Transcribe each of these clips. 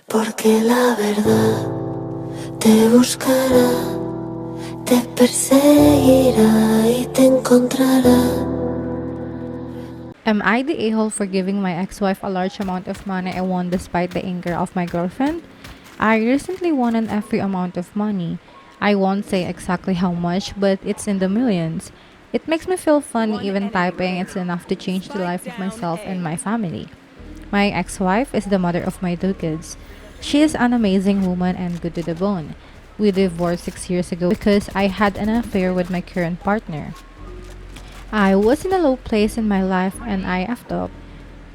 Porque la verdad te buscará, te perseguirá y te encontrará. Am I the a-hole for giving my ex-wife a large amount of money I won despite the anger of my girlfriend? I recently won an every amount of money. I won't say exactly how much, but it's in the millions. It makes me feel funny even typing it's enough to change the life of myself and my family. My ex-wife is the mother of my two kids. She is an amazing woman and good to the bone. We divorced 6 years ago because I had an affair with my current partner. I was in a low place in my life and I effed up.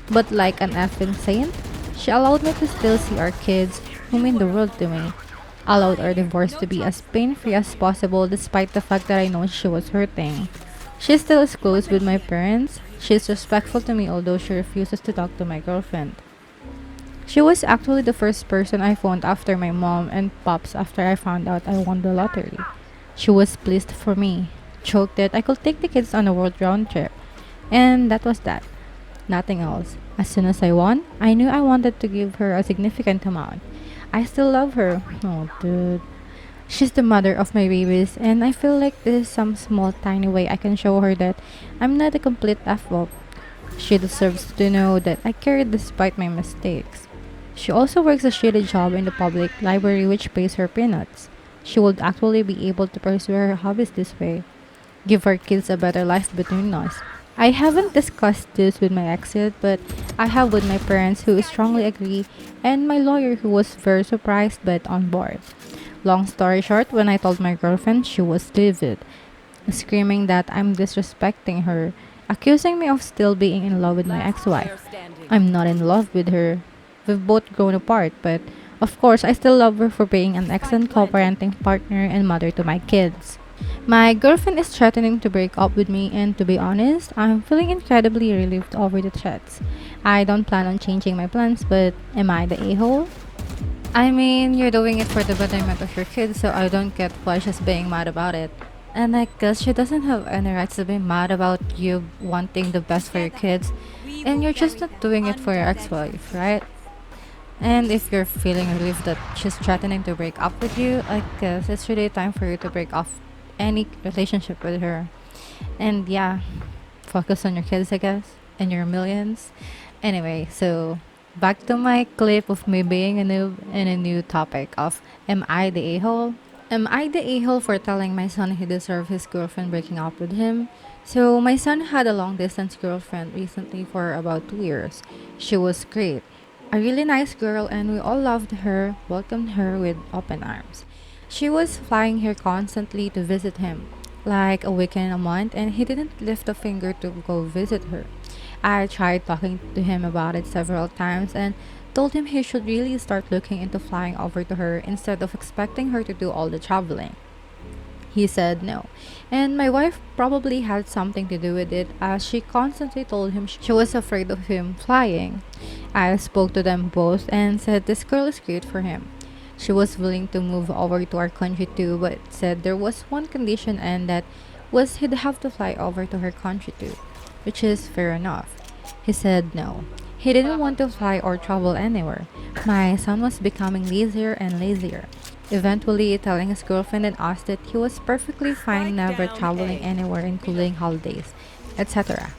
But like an effing saint, she allowed me to still see our kids, who mean the world to me. Allowed our divorce to be as pain-free as possible despite the fact that I know she was hurting. She still is close with my parents. She is respectful to me although she refuses to talk to my girlfriend. She was actually the first person I phoned after my mom and pops after I found out I won the lottery. She was pleased for me, joked that I could take the kids on a world round trip. And that was that. Nothing else. As soon as I won, I knew I wanted to give her a significant amount. I still love her. Oh, dude. She's the mother of my babies, and I feel like this is some small, tiny way I can show her that I'm not a complete F-up. She deserves to know that I care despite my mistakes. She also works a shitty job in the public library which pays her peanuts. She would actually be able to pursue her hobbies this way. Give our kids a better life between us. I haven't discussed this with my ex yet, but I have with my parents who strongly agree and my lawyer who was very surprised but on board. Long story short, when I told my girlfriend, she was livid, screaming that I'm disrespecting her, accusing me of still being in love with my ex-wife. I'm not in love with her. We've both grown apart, but of course, I still love her for being an excellent co-parenting partner and mother to my kids. My girlfriend is threatening to break up with me, and to be honest, I'm feeling incredibly relieved over the threats. I don't plan on changing my plans, but am I the a-hole? I mean, you're doing it for the betterment of your kids, so I don't get why she's being mad about it. And I guess she doesn't have any rights to be mad about you wanting the best for your kids, and you're just not doing it for your ex-wife, right? And if you're feeling relieved that she's threatening to break up with you, I guess it's really time for you to break off any relationship with her. And yeah, focus on your kids, I guess, and your millions. Anyway, so back to my clip of me being a noob and a new topic of am I the a-hole? Am I the a-hole for telling my son he deserved his girlfriend breaking up with him? So my son had a long distance girlfriend recently for about 2 years. She was great. A really nice girl and we all loved her, welcomed her with open arms. She was flying here constantly to visit him, like a weekend a month, and he didn't lift a finger to go visit her. I tried talking to him about it several times and told him he should really start looking into flying over to her instead of expecting her to do all the traveling. He said no, and my wife probably had something to do with it as she constantly told him she was afraid of him flying. I spoke to them both and said this girl is great for him. She was willing to move over to our country too, but said there was one condition and that was he'd have to fly over to her country too, which is fair enough. He said no. He didn't want to fly or travel anywhere. My son was becoming lazier and lazier, eventually telling his girlfriend and us that he was perfectly fine never traveling anywhere including holidays, etc.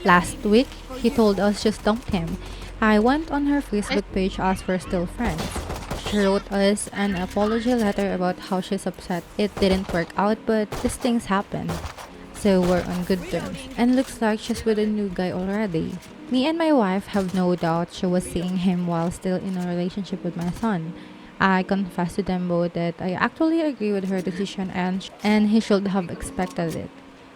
Last week, he told us just dumped him. I went on her Facebook page as we're still friends. She wrote us an apology letter about how she's upset it didn't work out, but these things happen. So we're on good terms, and looks like she's with a new guy already. Me and my wife have no doubt she was seeing him while still in a relationship with my son. I confessed to them both that I actually agree with her decision and he should have expected it.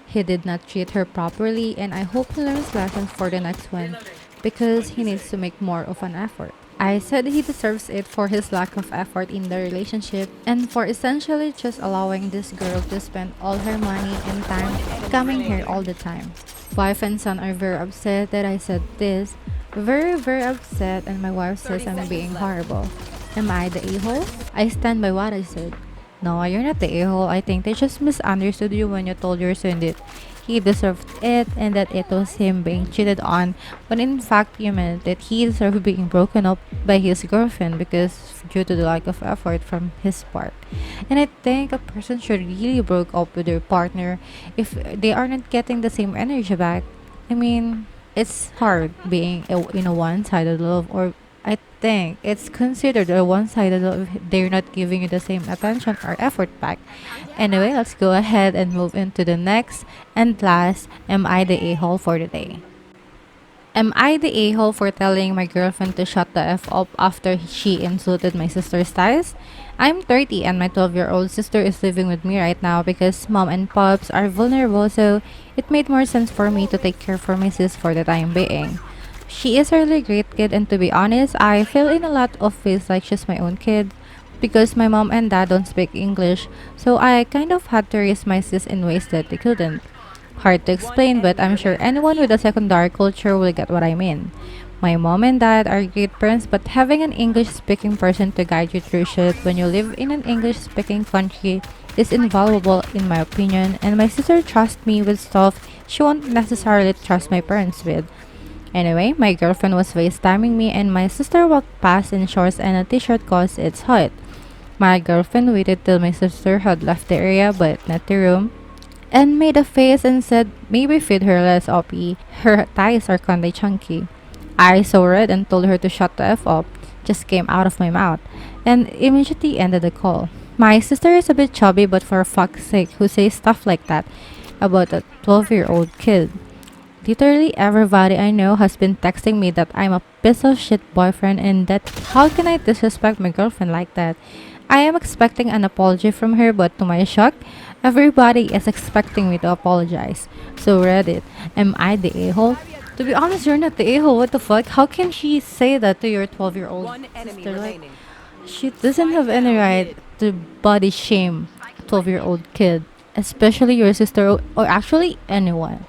He did not treat her properly and I hope he learns lessons for the next one because he needs to make more of an effort. I said he deserves it for his lack of effort in the relationship and for essentially just allowing this girl to spend all her money and time coming here all the time. Wife and son are very upset that I said this. Very, very upset, and my wife says I'm being horrible. Am I the a-hole? I stand by what I said. No, you're not the a-hole. I think they just misunderstood you when you told your son that he deserved it and that it was him being cheated on, when in fact you meant that he deserved being broken up by his girlfriend because due to the lack of effort from his part. And I think a person should really break up with their partner if they are not getting the same energy back. I mean, it's hard being in a one-sided love, or I think it's considered a one-sided love if they're not giving you the same attention or effort back. Anyway, let's go ahead and move into the next and last Am I the A-hole for the day? Am I the a-hole for telling my girlfriend to shut the F up after she insulted my sister's ties? I'm 30 and my 12-year-old sister is living with me right now because mom and pops are vulnerable, so it made more sense for me to take care for my sis for the time being. She is a really great kid, and to be honest, I feel in a lot of ways like she's my own kid because my mom and dad don't speak English, so I kind of had to raise my sis in ways that they couldn't. Hard to explain, but I'm sure anyone with a secondary culture will get what I mean. My mom and dad are great parents, but having an English speaking person to guide you through shit when you live in an English speaking country is invaluable in my opinion, and my sister trusts me with stuff she won't necessarily trust my parents with. Anyway, my girlfriend was FaceTiming me and my sister walked past in shorts and a t-shirt cause it's hot. My girlfriend waited till my sister had left the area but not the room and made a face and said maybe feed her less OP. Her thighs are kinda chunky. I saw red and told her to shut the F up. Just came out of my mouth and immediately ended the call. My sister is a bit chubby, but for fuck's sake, who says stuff like that about a 12-year-old kid? Literally everybody I know has been texting me that I'm a piece of shit boyfriend and that how can I disrespect my girlfriend like that? I am expecting an apology from her, but to my shock, everybody is expecting me to apologize. So Reddit, am I the a-hole? To be honest, you're not the a-hole. What the fuck? How can she say that to your 12-year-old sister? Like, she doesn't have any right to body shame a 12-year-old kid, especially your sister or actually anyone.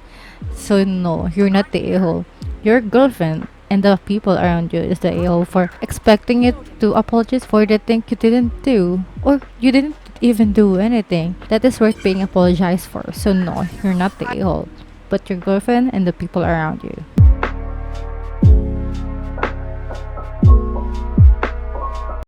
So no, you're not the a-hole. Your girlfriend and the people around you is the a-hole for expecting you to apologize for the thing you didn't do. Or you didn't even do anything that is worth being apologized for. So no, you're not the a-hole. But your girlfriend and the people around you.